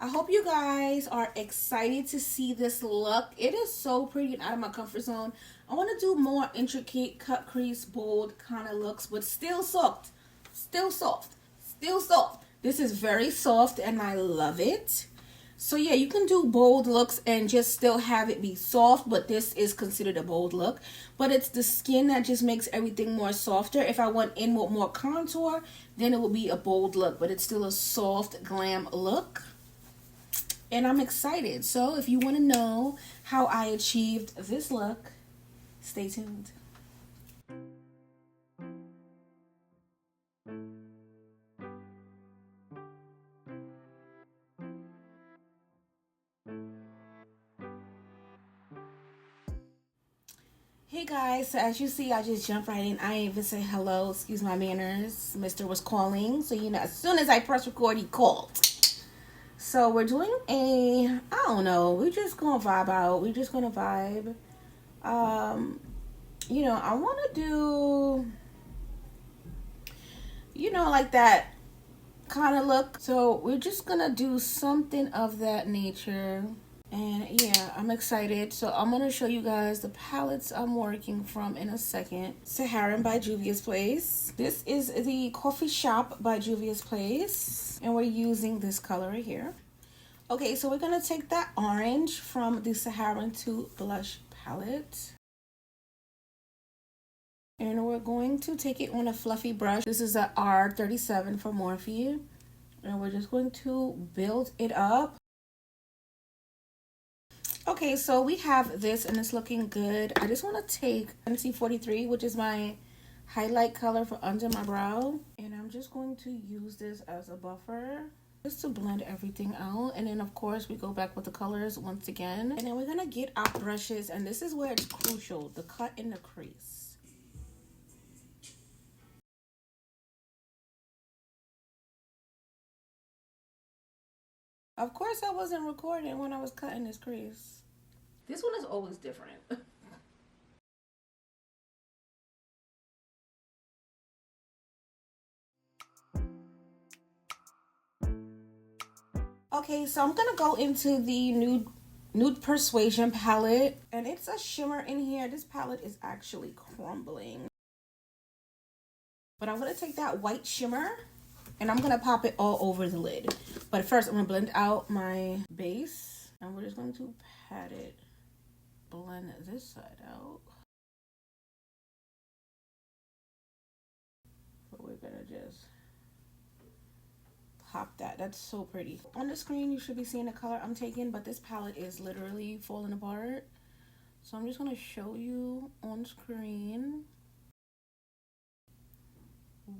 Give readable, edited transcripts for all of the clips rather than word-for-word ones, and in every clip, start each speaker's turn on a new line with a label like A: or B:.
A: I hope you guys are excited to see this look. It is so pretty and out of my comfort zone. I want to do more intricate cut crease bold kind of looks, but still soft. Still soft. Still soft. This is very soft and I love it. So yeah, you can do bold looks and just still have it be soft, but this is considered a bold look. But it's the skin that just makes everything more softer. If I went in with more contour, then it would be a bold look, but it's still a soft glam look. And I'm excited. So if you want to know how I achieved this look, stay tuned. Hey guys, so as you see, I just jumped right in. I ain't even say hello. Excuse my manners. Mr. was calling. So, you know, as soon as I press record, he called. So we're doing I don't know. We're just going to vibe out. We're just going to vibe. You know, I want to do, you know, like that kind of look. So we're just going to do something of that nature. And yeah, I'm excited. So I'm going to show you guys the palettes I'm working from in a second. Saharan by Juvia's Place. This is the Coffee Shop by Juvia's Place. And we're using this color right here. Okay, so we're going to take that orange from the Saharan 2 Blush palette. And we're going to take it on a fluffy brush. This is a R37 for Morphe. And we're just going to build it up. Okay, so we have this and it's looking good. I just want to take NC43, which is my highlight color for under my brow. And I'm just going to use this as a buffer just to blend everything out. And then of course we go back with the colors once again. And then we're going to get our brushes, and this is where it's crucial, the cut in the crease. Of course I wasn't recording when I was cutting this crease. This one is always different. Okay, so I'm gonna go into the Nude Persuasion palette, and it's a shimmer in here. This palette is actually crumbling. But I'm gonna take that white shimmer and I'm gonna pop it all over the lid. But first I'm gonna blend out my base, and we're just going to pat it. Blend this side out. But we're gonna just pop that. That's so pretty. On the screen you should be seeing the color I'm taking, but this palette is literally falling apart. So I'm just gonna show you on screen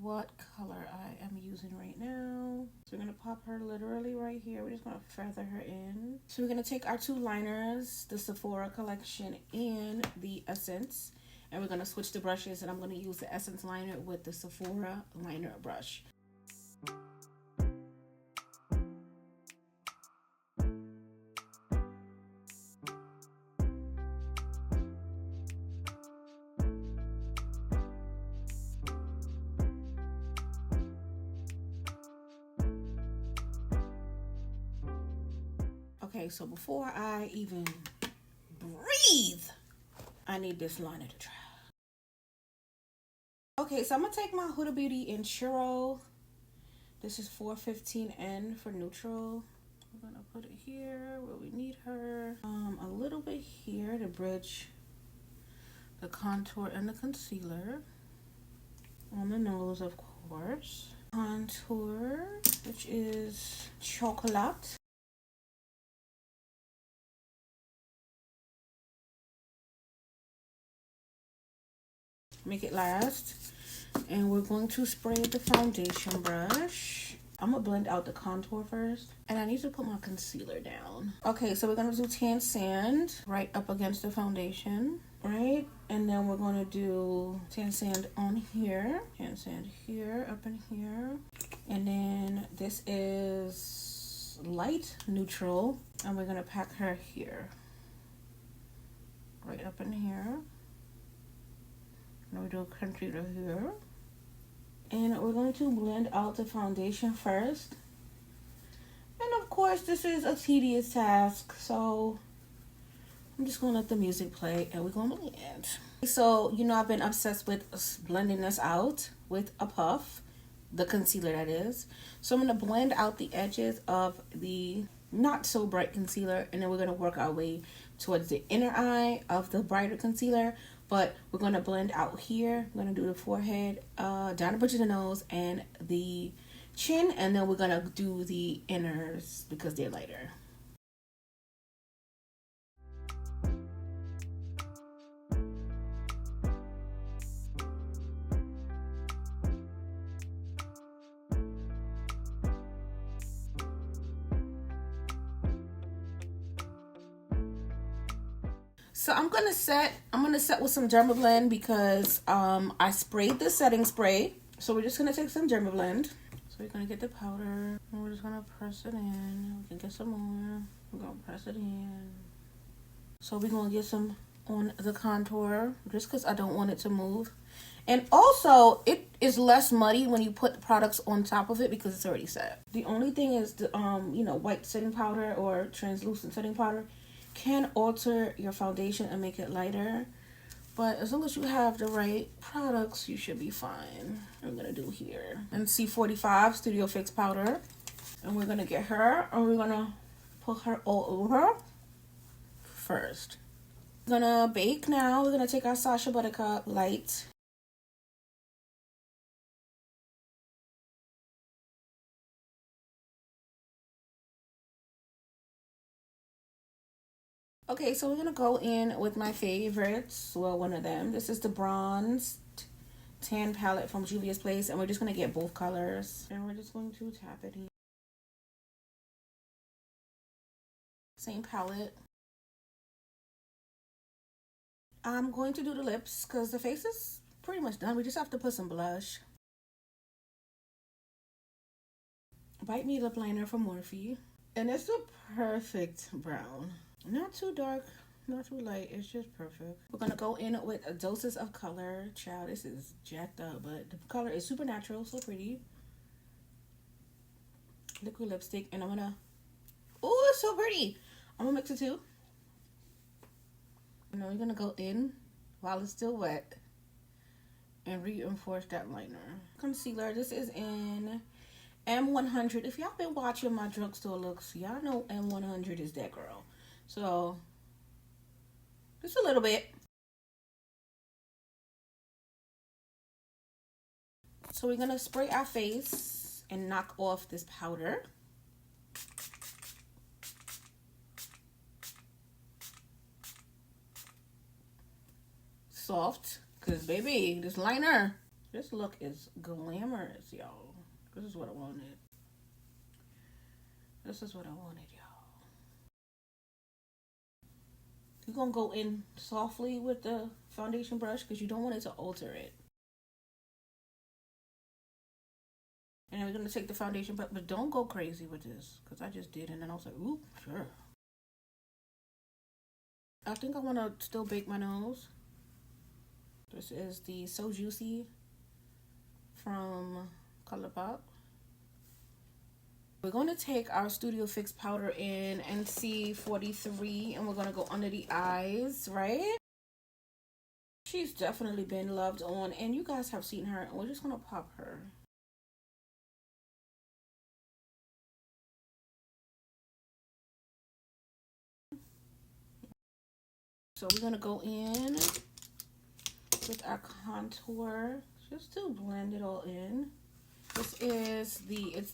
A: what color I am using right now. So we're gonna pop her literally right here. We're just gonna feather her in. So we're gonna take our two liners, the Sephora collection and the Essence, and we're gonna switch the brushes, and I'm gonna use the Essence liner with the Sephora liner brush. Okay, so before I even breathe, I need this liner to dry. Okay, so I'm gonna take my Huda Beauty in Churro. This is 415N for neutral. I'm gonna put it here where we need her. A little bit here to bridge the contour and the concealer. On the nose, of course. Contour, which is chocolate. Make it last. And we're going to spray the foundation brush. I'm gonna blend out the contour first, and I need to put my concealer down. Okay, so we're gonna do Tan Sand right up against the foundation, right? And then we're gonna do Tan Sand on here, Tan Sand here, up in here. And then this is light neutral, and we're gonna pack her here, right up in here. And we do a concealer here. And we're going to blend out the foundation first. And of course, course, this is a tedious task, so I'm just gonna let the music play and we're gonna blend. So, you know, I've been obsessed with blending this out with a puff, the concealer that is. So I'm gonna blend out the edges of the not so bright concealer, and then we're gonna work our way towards the inner eye of the brighter concealer. But we're gonna blend out here. We're gonna do the forehead, down the bridge of the nose and the chin, and then we're gonna do the inners because they're lighter. So I'm gonna set with some Dermablend because I sprayed the setting spray. So we're just gonna take some Dermablend. So we're gonna get the powder and we're just gonna press it in. We can get some more. We're gonna press it in. So we're gonna get some on the contour just because I don't want it to move. And also it is less muddy when you put the products on top of it because it's already set. The only thing is the you know, white setting powder or translucent setting powder can alter your foundation and make it lighter, but as long as you have the right products, you should be fine. I'm gonna do here and C45 Studio Fix powder, and we're gonna get her and we're gonna put her all over first. We're gonna bake now. We're gonna take our Sacha Buttercup Light. Okay, so we're gonna go in with my favorites. Well, one of them. This is the Bronze Tan palette from Juvia's Place, and we're just gonna get both colors, and we're just going to tap it in. Same palette. I'm going to do the lips because the face is pretty much done. We just have to put some blush. Bite Me lip liner from Morphe, and it's a perfect brown. Not too dark, not too light. It's just perfect. We're gonna go in with a doses of color. Child, this is jacked up, but the color is super natural, so pretty. Liquid lipstick, and I'm gonna. Oh, it's so pretty. I'm gonna mix it too. And then we're gonna go in while it's still wet and reinforce that liner. Concealer. This is in M100. If y'all been watching my drugstore looks, y'all know M100 is that girl. So, just a little bit. So we're gonna spray our face and knock off this powder. Soft, cause baby, this liner, this look is glamorous, y'all. This is what I wanted. This is what I wanted, y'all. You're gonna go in softly with the foundation brush because you don't want it to alter it. And then we're gonna take the foundation, but don't go crazy with this because I just did, and then I was like, ooh, sure. I think I want to still bake my nose. This is the So Juicy from ColourPop. We're going to take our Studio Fix powder in NC43 and we're going to go under the eyes, right? She's definitely been loved on, and you guys have seen her, and we're just going to pop her. So we're going to go in with our contour just to blend it all in. This is it's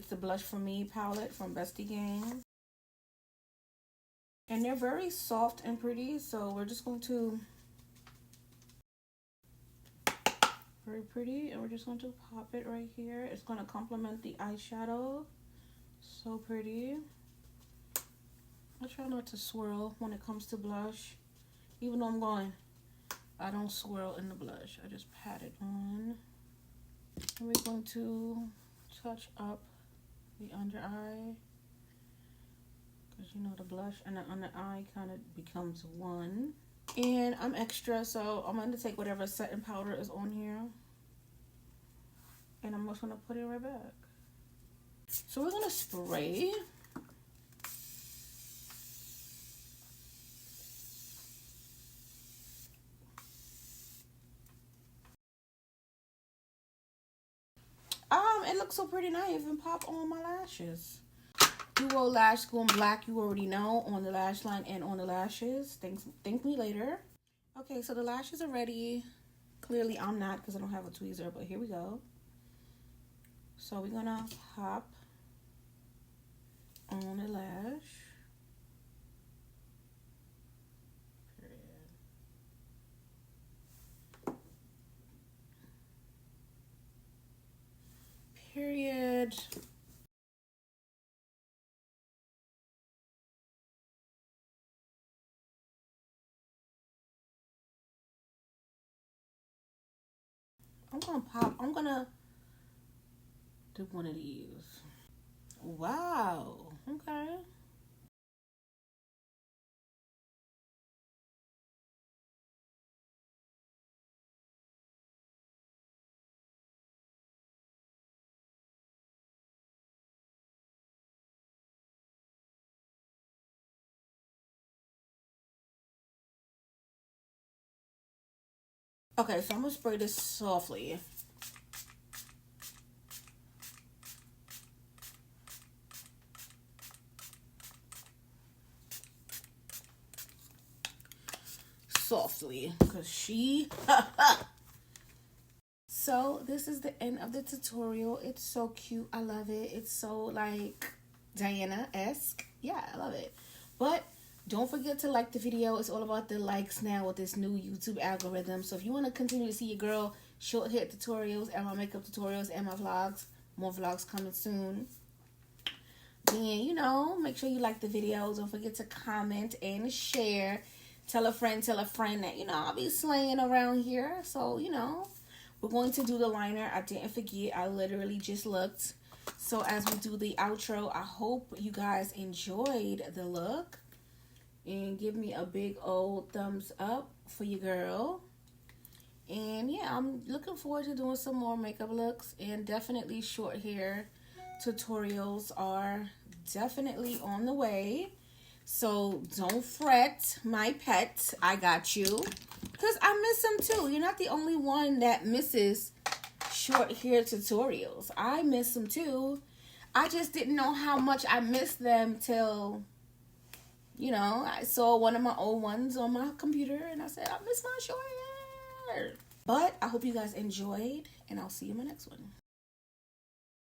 A: the Blush For Me palette from Bestie Gang. And they're very soft and pretty, so we're just going to very pretty, and we're just going to pop it right here. It's going to complement the eyeshadow. So pretty. I try not to swirl when it comes to blush. Even though I'm going, I don't swirl in the blush. I just pat it on. And we're going to touch up the under eye. Because you know the blush and the under eye kind of becomes one. And I'm extra, so I'm going to take whatever setting powder is on here. And I'm just going to put it right back. So we're going to spray it looks so pretty now. I even pop on my lashes. Duo Lash Glue Black, you already know, on the lash line and on the lashes. Thank me later. Okay, so the lashes are ready. Clearly I'm not because I don't have a tweezer, but here we go. So we're gonna pop on the lash. Period. I'm gonna do one of these. Wow. Okay. Okay, so I'm gonna spray this softly. Softly, because she... So this is the end of the tutorial. It's so cute. I love it. It's so like Diana-esque. Yeah, I love it. But don't forget to like the video. It's all about the likes now with this new YouTube algorithm. So if you want to continue to see your girl short hair tutorials and my makeup tutorials and my vlogs, more vlogs coming soon, then, you know, make sure you like the video. Don't forget to comment and share. Tell a friend that, you know, I'll be slaying around here. So, you know, we're going to do the liner. I didn't forget. I literally just looked. So as we do the outro, I hope you guys enjoyed the look. And give me a big old thumbs up for your girl. And yeah, I'm looking forward to doing some more makeup looks. And definitely short hair tutorials are definitely on the way. So don't fret, my pet. I got you. Because I miss them too. You're not the only one that misses short hair tutorials. I miss them too. I just didn't know how much I missed them till, you know, I saw one of my old ones on my computer and I said, I miss my short hair. But I hope you guys enjoyed and I'll see you in my next one.